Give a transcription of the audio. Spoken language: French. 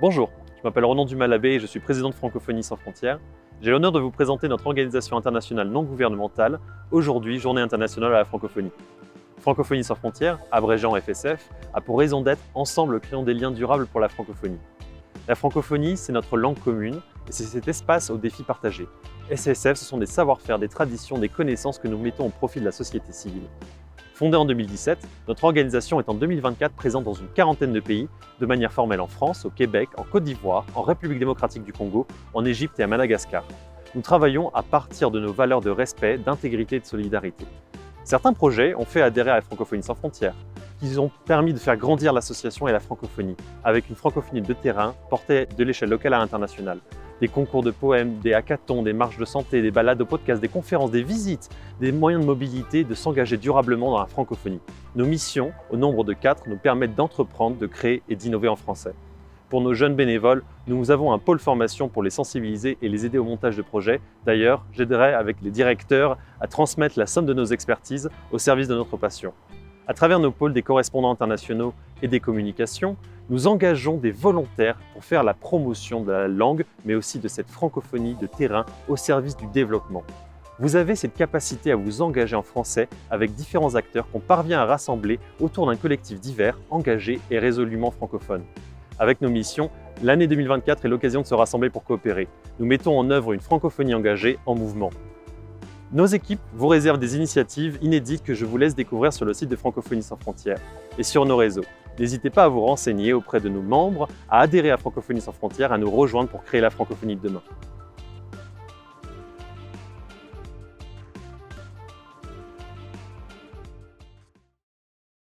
Bonjour, je m'appelle Ronan Dumas-Labbé et je suis président de Francophonie sans frontières. J'ai l'honneur de vous présenter notre organisation internationale non gouvernementale, aujourd'hui Journée internationale à la francophonie. Francophonie sans frontières, abrégeant FSF, a pour raison d'être ensemble créons des liens durables pour la francophonie. La francophonie, c'est notre langue commune et c'est cet espace aux défis partagés. SFF, ce sont des savoir-faire, des traditions, des connaissances que nous mettons au profit de la société civile. Fondée en 2017, notre organisation est en 2024 présente dans une quarantaine de pays, de manière formelle en France, au Québec, en Côte d'Ivoire, en République démocratique du Congo, en Égypte et à Madagascar. Nous travaillons à partir de nos valeurs de respect, d'intégrité et de solidarité. Certains projets ont fait adhérer à la Francophonie sans frontières, qui ont permis de faire grandir l'association et la francophonie, avec une francophonie de terrain portée de l'échelle locale à internationale. Des concours de poèmes, des hackathons, des marches de santé, des balades au podcast, des conférences, des visites, des moyens de mobilité, de s'engager durablement dans la francophonie. Nos missions, au nombre de 4, nous permettent d'entreprendre, de créer et d'innover en français. Pour nos jeunes bénévoles, nous avons un pôle formation pour les sensibiliser et les aider au montage de projets. D'ailleurs, j'aiderai avec les directeurs à transmettre la somme de nos expertises au service de notre passion. À travers nos pôles des correspondants internationaux et des communications, nous engageons des volontaires pour faire la promotion de la langue, mais aussi de cette francophonie de terrain au service du développement. Vous avez cette capacité à vous engager en français avec différents acteurs qu'on parvient à rassembler autour d'un collectif divers, engagé et résolument francophone. Avec nos missions, l'année 2024 est l'occasion de se rassembler pour coopérer. Nous mettons en œuvre une francophonie engagée en mouvement. Nos équipes vous réservent des initiatives inédites que je vous laisse découvrir sur le site de Francophonie sans frontières et sur nos réseaux. N'hésitez pas à vous renseigner auprès de nos membres, à adhérer à Francophonie sans frontières, à nous rejoindre pour créer la francophonie de demain.